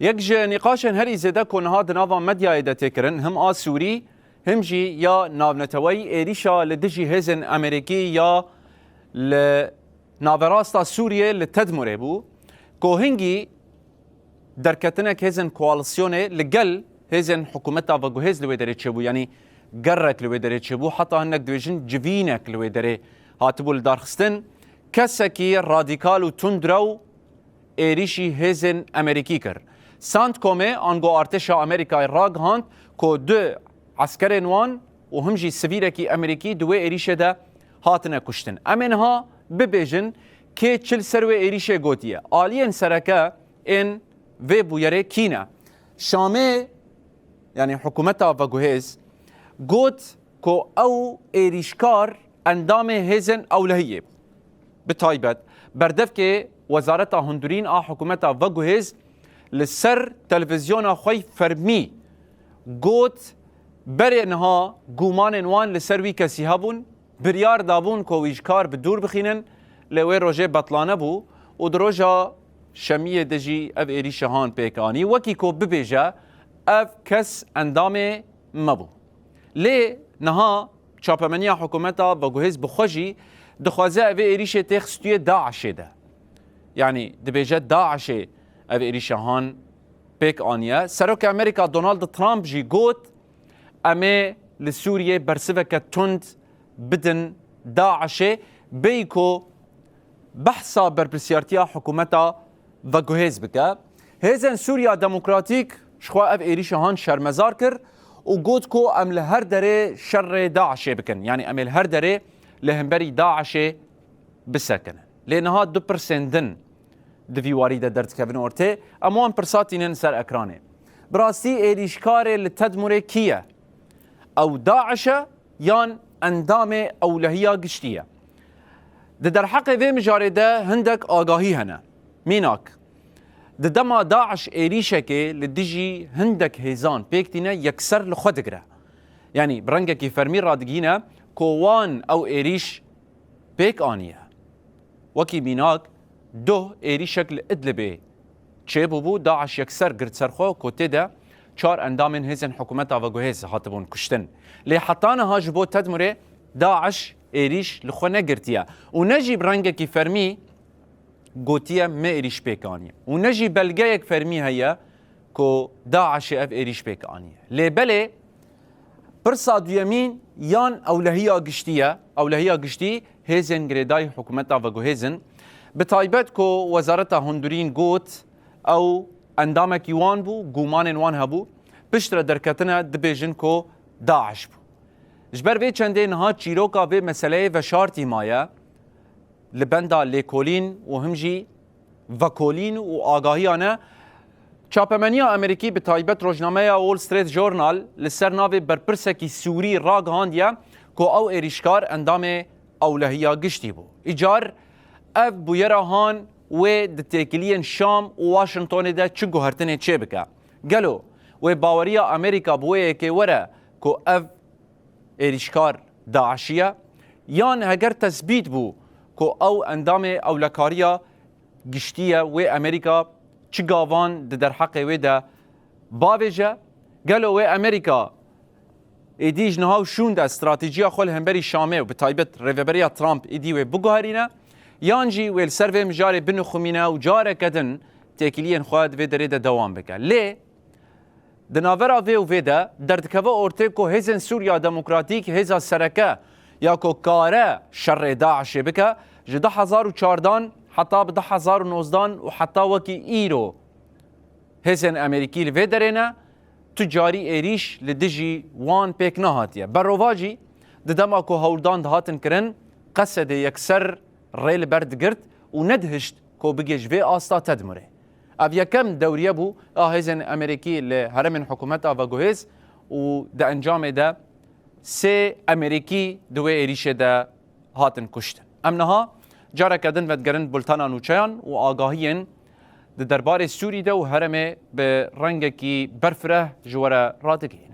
يكجي نقاشا هري زيدا كون هذا نافا مديا إذا تكرن هم سوري هم جي يا نافنتوي إيريشا لدجي هزن أمريكي يا لنافراستا سوريا لتدمر بو كو هنجي دركتنك هزن كواليسيوني لقل هزن حكومتها وجهز لويدري تشبو يعني قرك لويدري تشبو حتى هنك دويجن جفينك لويدري هاتبو لدارخستن كسكي راديكال وتندرو إيريشي هزن أمريكي كر سانت كومي أنغو أرتشا أمريكا راغ هاند كو دو عسكري نوان وهمجي سفيركي أمريكي دوي إيريشي دا هاتنا كشتن أمنها ببيجن كي تشل سروي إيريشي غوتيا آليين سركا إن في بويري كينا شامي يعني حكومتها وجهز قوت كو أو إيريشكار أندامي هزن أولهية بتايبت بردفكي وزارتها هندورين حكومتها وجهز للسر تلفزيون خوي فرمي قوت بري انها قومان وان لسروي كسي هبون بريار دابون كو ويشكار بدور بخينن لوي روجي بطلانه بو ودروجا شمية دجي اف ايريشا هان بيكاني وكي كو ببيجا اف كس اندامي مبو لي نها شابمانيا حكومتها بجهز بخوجي دخوازا اف ايريشا تخستوية داعش ده يعني دبيجا داعش اف ايريشا هان بيكانيا سروك امريكا دونالد ترامب جي قوت امي لسوريا برسفك تند بدن داعش بيكو بحثا بربسيارتيا حكومتها وجهز بك هزن سوريا ديمقراطيك شخوا اف ايريشا هان شرمزار كر وقوت كو ام لهر دري شر داعش بكن يعني ام لهر دري لهمبري داعش بسكن لانها 2% دن دفي واريده درت كابن اورتي اموان برساتين سر اكراني براسي ايريشكار لتدمر كيه او داعش يان اندامه اولهيه قشتيه در حق في مجارده هندك آگاهی هنا ميناك دما داعش ايريشكي لدجي هندك هيزان بيكتينا يكسر لخدقره يعني برنجكي فرمي رادقينا كوان او ايريش بيك انيه وكي ميناك دو ايريشك لادلبي تشيبو بو داعش يكسر قرد سرخو كوتيدا چار اندامن هزن حكومتها وجهز هاتبون كشتن لي حطانا هاجبو تدمره داعش ايريش لخونه قرتيا ونجي برنجكي فرمي قوتيا ما ايريش بيكانيا ونجي بلقايك فرمي هيا كو داعش اف ايريش بيكانيا لي بلي برصاد يمين يان اولهيه قشتيه اولهيه قشتي هزن جريداي حكومتها وجهزن بتايبت كو وزارتها هندورين قوت او اندامك يوان بو قومان وان هبو بشتر دركتنا دبيجن كو داعش بو جبر في چندين ها چيروكا في مسألة وشارتي مايا لبندا ليكولين وهمجي وكولين وآگاهيانا چاپمانيا امريكي بتايبت روجنامه وول ستريت جورنال لسر ناوي برپرسكي سوري راگ هانديا كو او ايريشكار اندام اولهية قشتي بو ايجار اف بويرا هان و دتيكلين شام وواشنطن دا چنگو هرتنه چه بكا قالو و باوريا امريكا بويه كي ورا كو اف ايريشكار داعشيه يان هجر تثبيت بو كو او اندامه اولكاريا قشتيه و امريكا چگاوان در حق ودا باوجه قالوا و امريكا ايديج نهاو شوند استراتيجيه خل همبري شامي وبتايبت ريفبريا ترامب ايدي و بوغارينا يانجي والسيرفي مجاري بن خمينا وجاره كدن تاكلين خواد في دريده دوام بك ليه دنافرا في وفيدا دردكوا اورتيكو هزن سوريا ديمقراطيك هزا سركه ياكو كاره شر داعش بك جدا 1014 حتى بده 1019 وحتى وكي ايرو هزن امريكي لفيدرينا تجاري ايريش لدجي وان بيك نهاتيا بروفاجي ددماكو هولدان هاتن كرن قصد يكسر ريل برد قرت وندهشت كو بيجيش في استا تدمره افيا كم دوريه بو هزن امريكي لهرم حكومتها وجهز ودا انجام ده سي امريكي دوي ايريشه ده هاتن كشتن امنها جارة كدن ودگرن بلتانا نوچيان وآگاهين دربار سوري ده وهرمه برنگكي برفره جواره رادقين